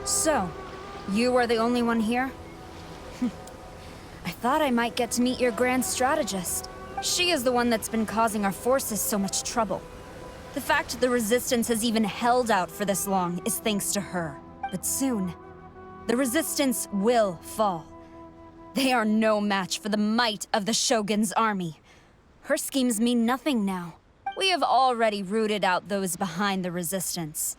So, you are the only one here? I thought I might get to meet your grand strategist. She is the one that's been causing our forces so much trouble. The fact the Resistance has even held out for this long is thanks to her. But soon, the Resistance will fall. They are no match for the might of the Shogun's army. Her schemes mean nothing now. We have already rooted out those behind the Resistance.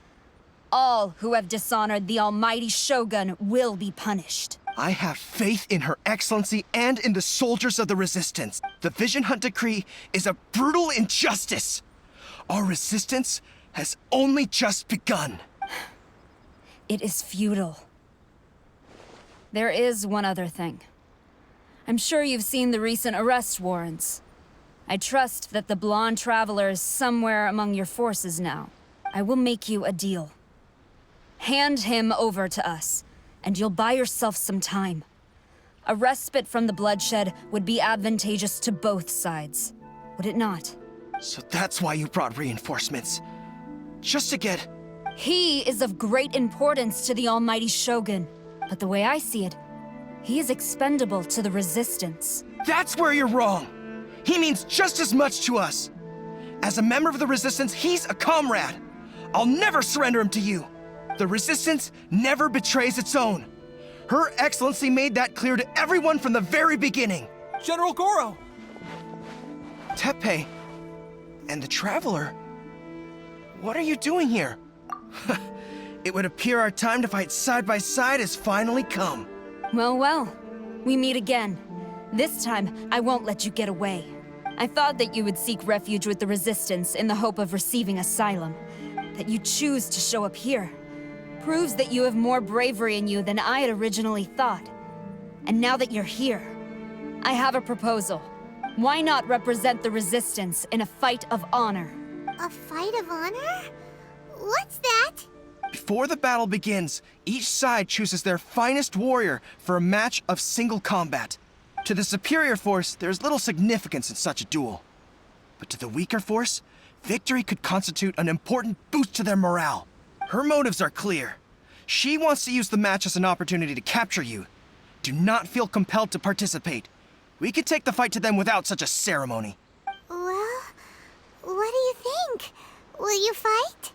All who have dishonored the almighty Shogun will be punished. I have faith in Her Excellency and in the soldiers of the Resistance. The Vision Hunt Decree is a brutal injustice. Our resistance has only just begun. It is futile. There is one other thing. I'm sure you've seen the recent arrest warrants. I trust that the blonde traveler is somewhere among your forces now. I will make you a deal. Hand him over to us, and you'll buy yourself some time. A respite from the bloodshed would be advantageous to both sides, would it not? So that's why you brought reinforcements. Just to get... He is of great importance to the almighty Shogun, but the way I see it, he is expendable to the Resistance. That's where you're wrong! He means just as much to us! As a member of the Resistance, he's a comrade! I'll never surrender him to you! The Resistance never betrays its own. Her Excellency made that clear to everyone from the very beginning. General Goro! Teppei and the Traveler? What are you doing here? It would appear our time to fight side by side has finally come. Well, well. We meet again. This time, I won't let you get away. I thought that you would seek refuge with the Resistance in the hope of receiving asylum. That you choose to show up here proves that you have more bravery in you than I had originally thought. And now that you're here, I have a proposal. Why not represent the Resistance in a fight of honor? A fight of honor? What's that? Before the battle begins, each side chooses their finest warrior for a match of single combat. To the superior force, there's little significance in such a duel. But to the weaker force, victory could constitute an important boost to their morale. Her motives are clear. She wants to use the match as an opportunity to capture you. Do not feel compelled to participate. We could take the fight to them without such a ceremony. Well, what do you think? Will you fight?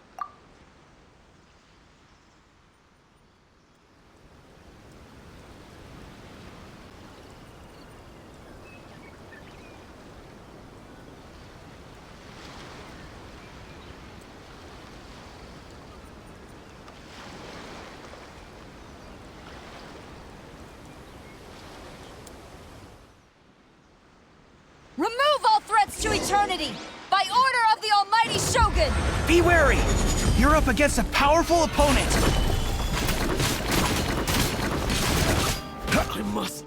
Remove all threats to eternity! By order of the almighty Shogun! Be wary! You're up against a powerful opponent! I must...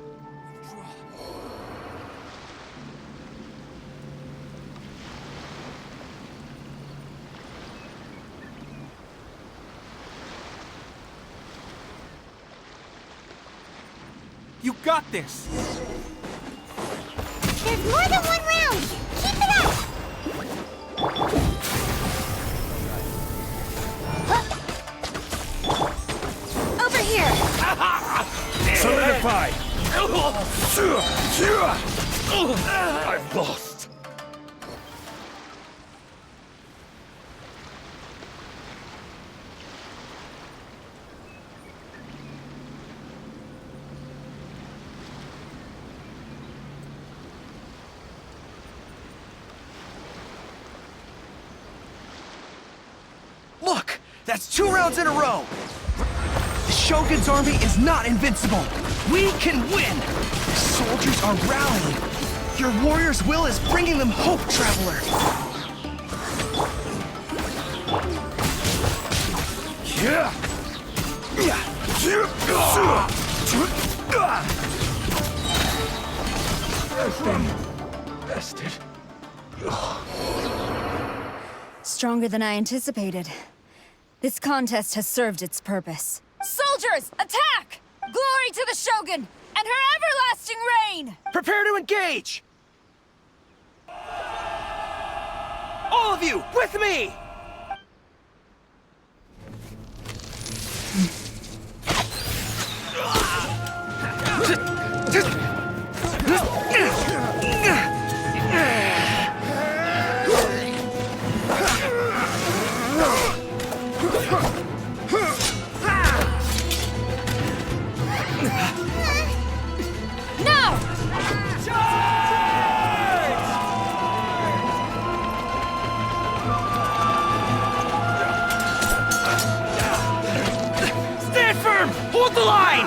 You got this! There's more than one round! Keep it up! Over here! Solidified! I've lost! Look! That's 2 rounds in a row! The Shogun's army is not invincible! We can win! The soldiers are rallying! Your warrior's will is bringing them hope, Traveler! Bested. Stronger than I anticipated. This contest has served its purpose. Soldiers, attack! Glory to the Shogun and her everlasting reign! Prepare to engage! All of you, with me! the line!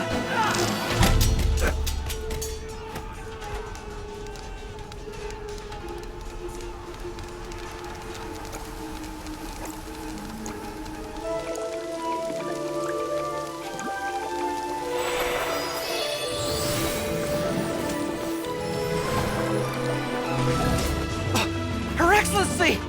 Her Excellency!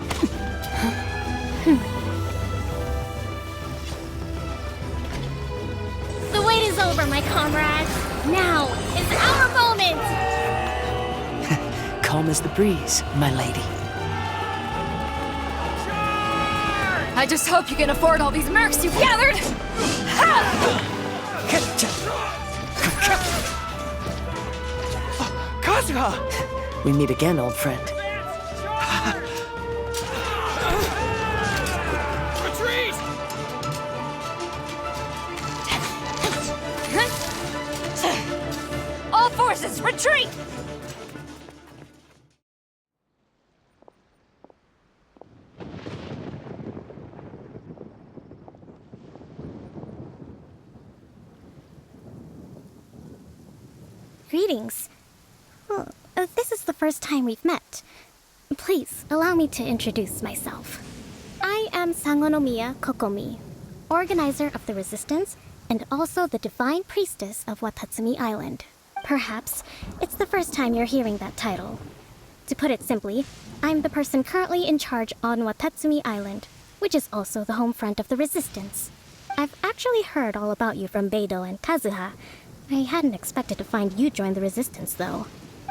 The wait is over, my comrades. Now is our moment! Calm as the breeze, my lady. I just hope you can afford all these mercs you've gathered! Kazuha! We meet again, old friend. Retreat! All forces, retreat! Greetings. Well, this is the first time we've met. Please, allow me to introduce myself. I am Sangonomiya Kokomi, organizer of the Resistance and also the Divine Priestess of Watatsumi Island. Perhaps it's the first time you're hearing that title. To put it simply, I'm the person currently in charge on Watatsumi Island, which is also the home front of the Resistance. I've actually heard all about you from Beidou and Kazuha. I hadn't expected to find you join the Resistance, though.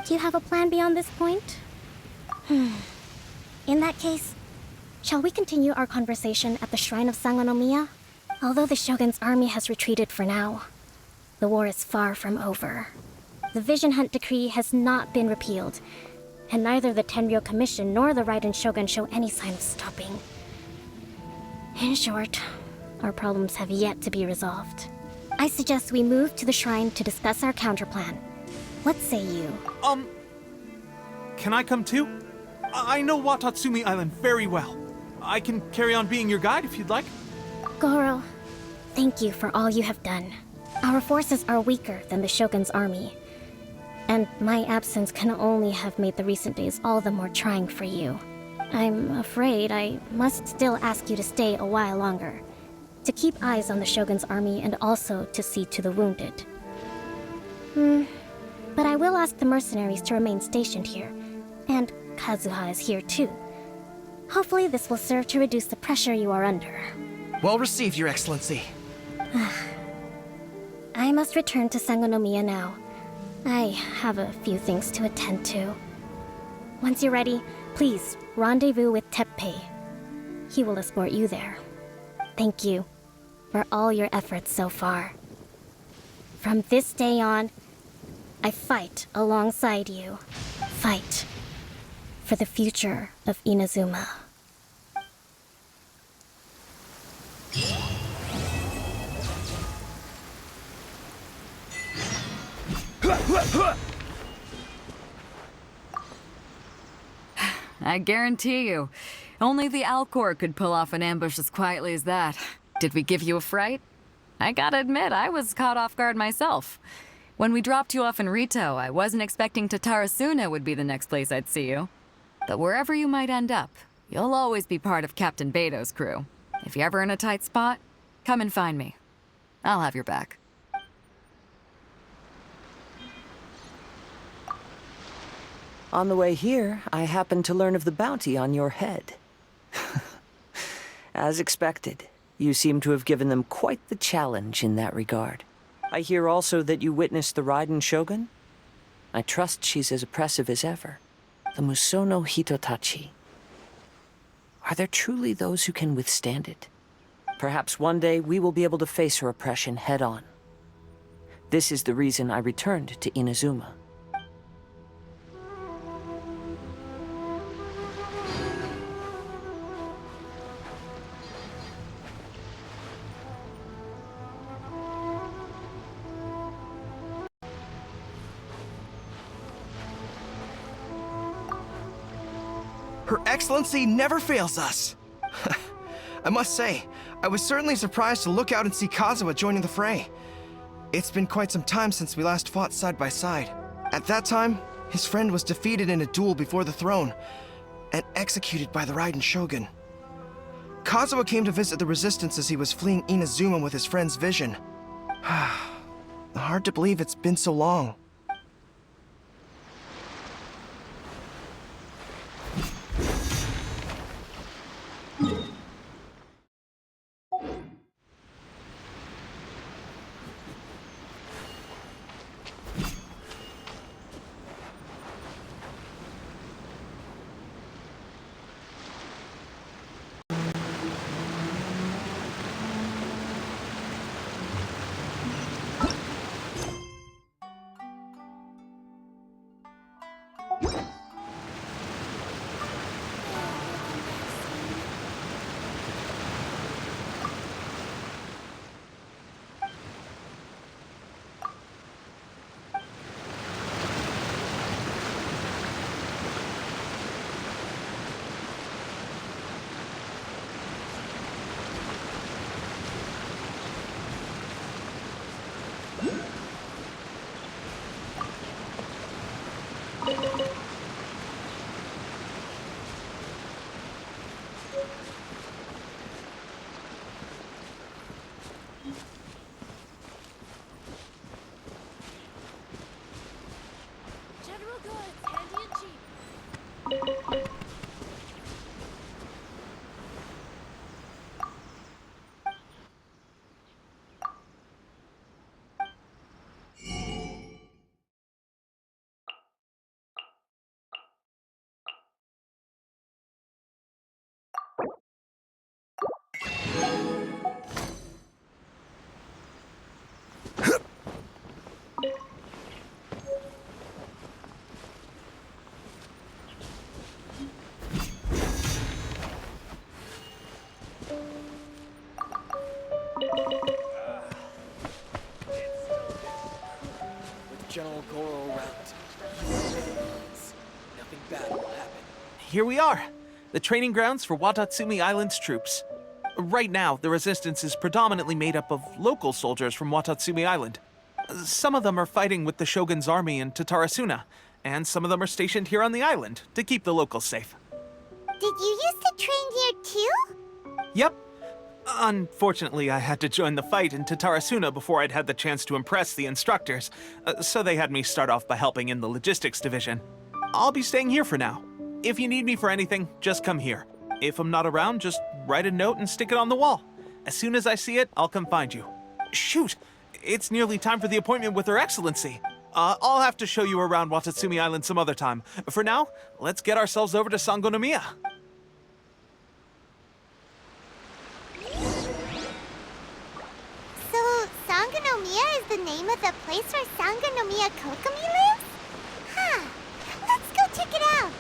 Do you have a plan beyond this point? In that case, shall we continue our conversation at the Shrine of Sangonomiya? Although the Shogun's army has retreated for now, the war is far from over. The Vision Hunt Decree has not been repealed, and neither the Tenryo Commission nor the Raiden Shogun show any sign of stopping. In short, our problems have yet to be resolved. I suggest we move to the shrine to discuss our counterplan. What say you? Can I come too? I know Watatsumi Island very well. I can carry on being your guide if you'd like. Goro, thank you for all you have done. Our forces are weaker than the Shogun's army, and my absence can only have made the recent days all the more trying for you. I'm afraid I must still ask you to stay a while longer, to keep eyes on the Shogun's army and also to see to the wounded. But I will ask the mercenaries to remain stationed here, and Kazuha is here too. Hopefully this will serve to reduce the pressure you are under. Well received, Your Excellency. I must return to Sangonomiya now. I have a few things to attend to. Once you're ready, please rendezvous with Teppei. He will escort you there. Thank you for all your efforts so far. From this day on, I fight alongside you. Fight for the future of Inazuma. I guarantee you, only the Alcor could pull off an ambush as quietly as that. Did we give you a fright? I gotta admit, I was caught off guard myself. When we dropped you off in Rito, I wasn't expecting Tatarasuna would be the next place I'd see you. But wherever you might end up, you'll always be part of Captain Beidou's crew. If you're ever in a tight spot, come and find me. I'll have your back. On the way here, I happened to learn of the bounty on your head. As expected, you seem to have given them quite the challenge in that regard. I hear also that you witnessed the Raiden Shogun. I trust she's as oppressive as ever. The Musono Hitotachi. Are there truly those who can withstand it? Perhaps one day we will be able to face her oppression head-on. This is the reason I returned to Inazuma. Her Excellency never fails us. I must say, I was certainly surprised to look out and see Kazuha joining the fray. It's been quite some time since we last fought side by side. At that time, his friend was defeated in a duel before the throne and executed by the Raiden Shogun. Kazuha came to visit the resistance as he was fleeing Inazuma with his friend's vision. Hard to believe it's been so long. General goods, handy and cheap. With General Goro around, nothing bad will happen. Here we are, the training grounds for Watatsumi Island's troops. Right now, the resistance is predominantly made up of local soldiers from Watatsumi Island. Some of them are fighting with the Shogun's army in Tatarasuna, and some of them are stationed here on the island to keep the locals safe. Did you used to train here too? Yep. Unfortunately, I had to join the fight in Tatarasuna before I'd had the chance to impress the instructors, so they had me start off by helping in the logistics division. I'll be staying here for now. If you need me for anything, just come here. If I'm not around, just write a note and stick it on the wall. As soon as I see it, I'll come find you. Shoot! It's nearly time for the appointment with Her Excellency. I'll have to show you around Watatsumi Island some other time. For now, let's get ourselves over to Sangonomiya. So, Sangonomiya is the name of the place where Sangonomiya Kokomi lives? Huh. Let's go check it out.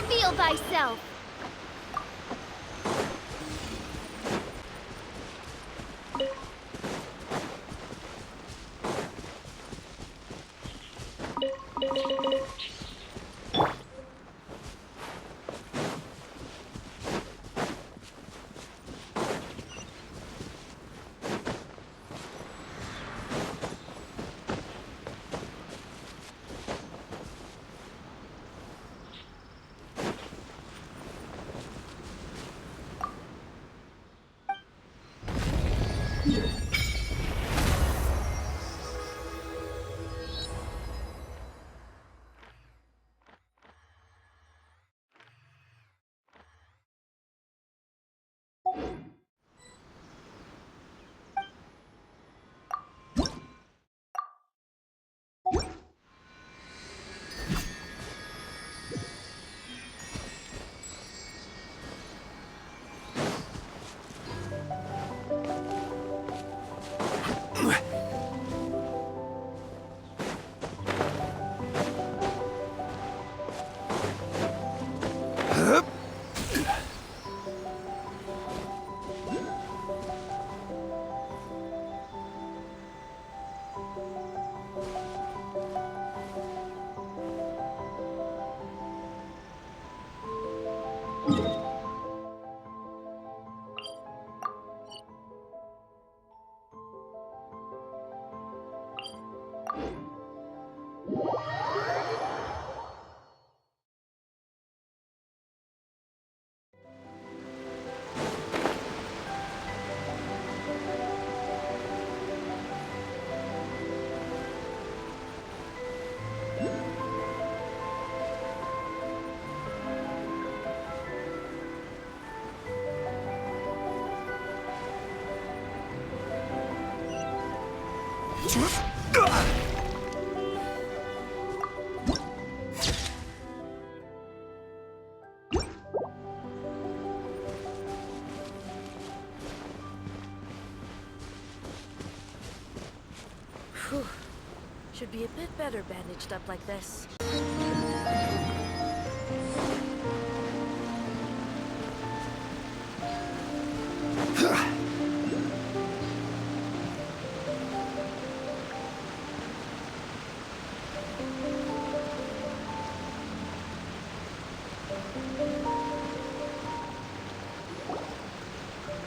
Feel thyself! Whew. Should be a bit better bandaged up like this.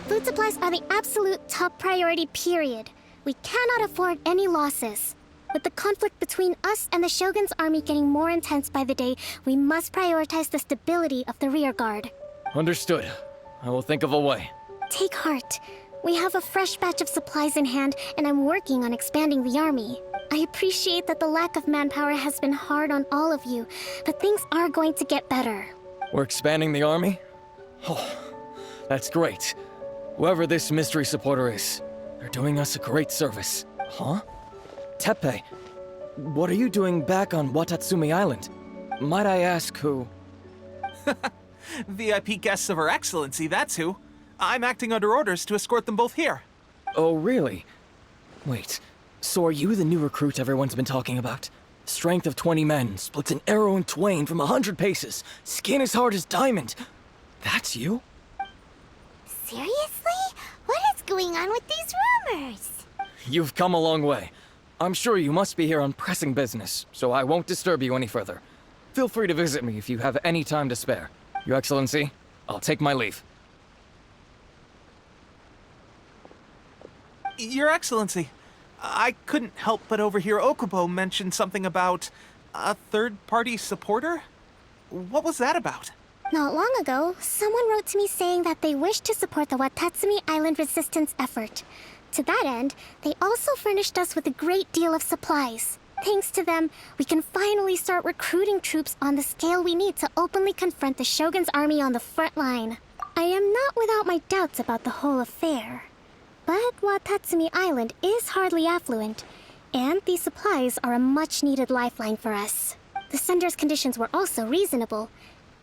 Food supplies are the absolute top priority, period. We cannot afford any losses. With the conflict between us and the Shogun's army getting more intense by the day, we must prioritize the stability of the rear guard. Understood. I will think of a way. Take heart. We have a fresh batch of supplies in hand, and I'm working on expanding the army. I appreciate that the lack of manpower has been hard on all of you, but things are going to get better. We're expanding the army? Oh, that's great. Whoever this mystery supporter is, they're doing us a great service. Huh? Teppei, what are you doing back on Watatsumi Island? Might I ask who? VIP guests of Her Excellency, that's who. I'm acting under orders to escort them both here. Oh, really? Wait, so are you the new recruit everyone's been talking about? Strength of 20 men, splits an arrow in twain from 100 paces, skin as hard as diamond. That's you? Seriously? What is going on with these rumors? You've come a long way. I'm sure you must be here on pressing business, so I won't disturb you any further. Feel free to visit me if you have any time to spare. Your Excellency, I'll take my leave. Your Excellency, I couldn't help but overhear Okubo mention something about a third-party supporter? What was that about? Not long ago, someone wrote to me saying that they wish to support the Watatsumi Island resistance effort. To that end, they also furnished us with a great deal of supplies. Thanks to them, we can finally start recruiting troops on the scale we need to openly confront the Shogun's army on the front line. I am not without my doubts about the whole affair. But Watatsumi Island is hardly affluent, and these supplies are a much-needed lifeline for us. The sender's conditions were also reasonable.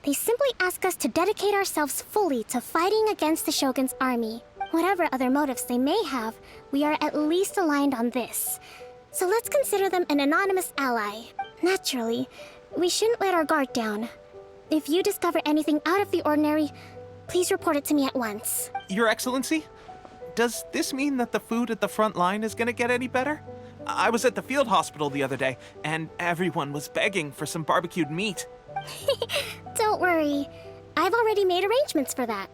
They simply ask us to dedicate ourselves fully to fighting against the Shogun's army. Whatever other motives they may have, we are at least aligned on this. So let's consider them an anonymous ally. Naturally, we shouldn't let our guard down. If you discover anything out of the ordinary, please report it to me at once. Your Excellency, does this mean that the food at the front line is gonna get any better? I was at the field hospital the other day, and everyone was begging for some barbecued meat. Don't worry. I've already made arrangements for that.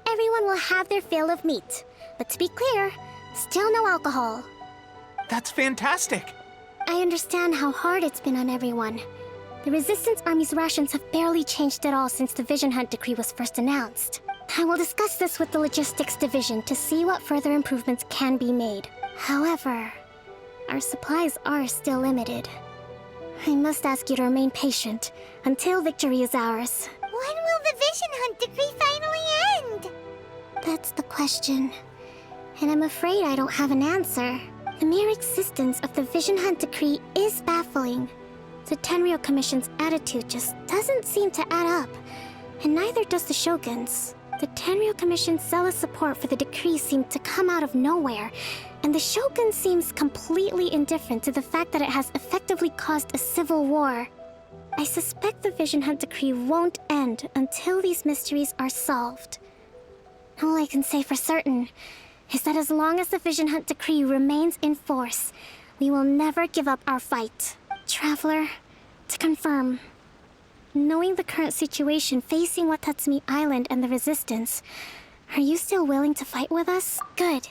Everyone will have their fill of meat. But to be clear, still no alcohol. That's fantastic! I understand how hard it's been on everyone. The Resistance Army's rations have barely changed at all since the Vision Hunt decree was first announced. I will discuss this with the Logistics Division to see what further improvements can be made. However, our supplies are still limited. I must ask you to remain patient until victory is ours. When will the Vision Hunt decree finally end? That's the question. And I'm afraid I don't have an answer. The mere existence of the Vision Hunt decree is baffling. The Tenryou Commission's attitude just doesn't seem to add up, and neither does the Shogun's. The Tenryou Commission's zealous support for the decree seemed to come out of nowhere, and the Shogun seems completely indifferent to the fact that it has effectively caused a civil war. I suspect the Vision Hunt decree won't end until these mysteries are solved. All I can say for certain is that as long as the Vision Hunt decree remains in force, we will never give up our fight. Traveler, to confirm, knowing the current situation facing Watatsumi Island and the Resistance, are you still willing to fight with us? Good.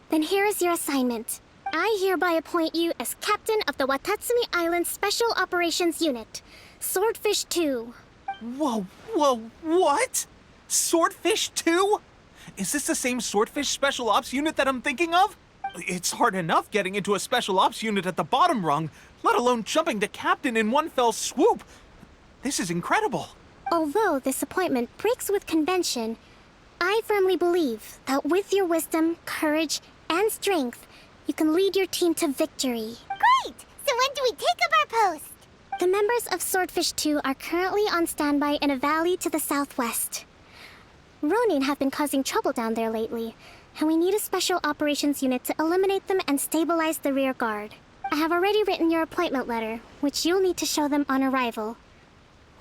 Then here is your assignment. I hereby appoint you as captain of the Watatsumi Island Special Operations Unit, Swordfish 2. Whoa, what? Swordfish 2? Is this the same Swordfish Special Ops unit that I'm thinking of? It's hard enough getting into a Special Ops unit at the bottom rung, let alone jumping to captain in one fell swoop. This is incredible. Although this appointment breaks with convention, I firmly believe that with your wisdom, courage, and strength, you can lead your team to victory. Great! So when do we take up our post? The members of Swordfish 2 are currently on standby in a valley to the southwest. Ronin have been causing trouble down there lately, and we need a special operations unit to eliminate them and stabilize the rear guard. I have already written your appointment letter, which you'll need to show them on arrival.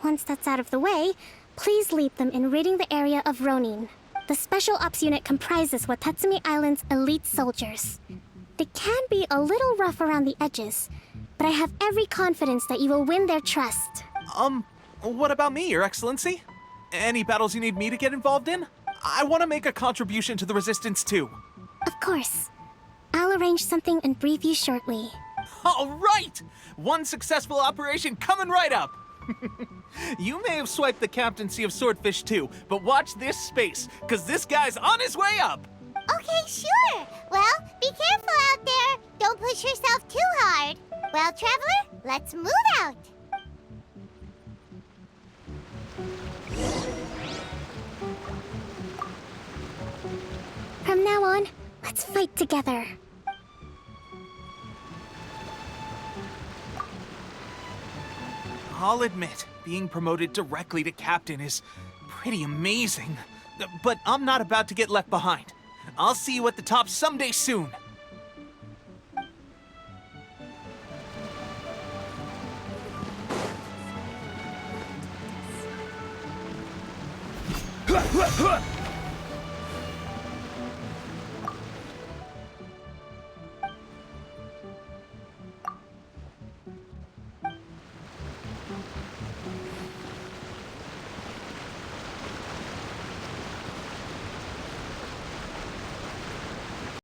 Once that's out of the way, please lead them in ridding the area of Ronin. The Special Ops unit comprises Watatsumi Island's elite soldiers. They can be a little rough around the edges, but I have every confidence that you will win their trust. What about me, Your Excellency? Any battles you need me to get involved in? I want to make a contribution to the Resistance too. Of course. I'll arrange something and brief you shortly. All right! One successful operation coming right up! You may have swiped the captaincy of Swordfish 2, but watch this space, because this guy's on his way up! Okay, sure. Well, be careful out there. Don't push yourself too hard. Well, Traveler, let's move out. From now on, let's fight together. I'll admit, being promoted directly to captain is pretty amazing. But I'm not about to get left behind. I'll see you at the top someday soon.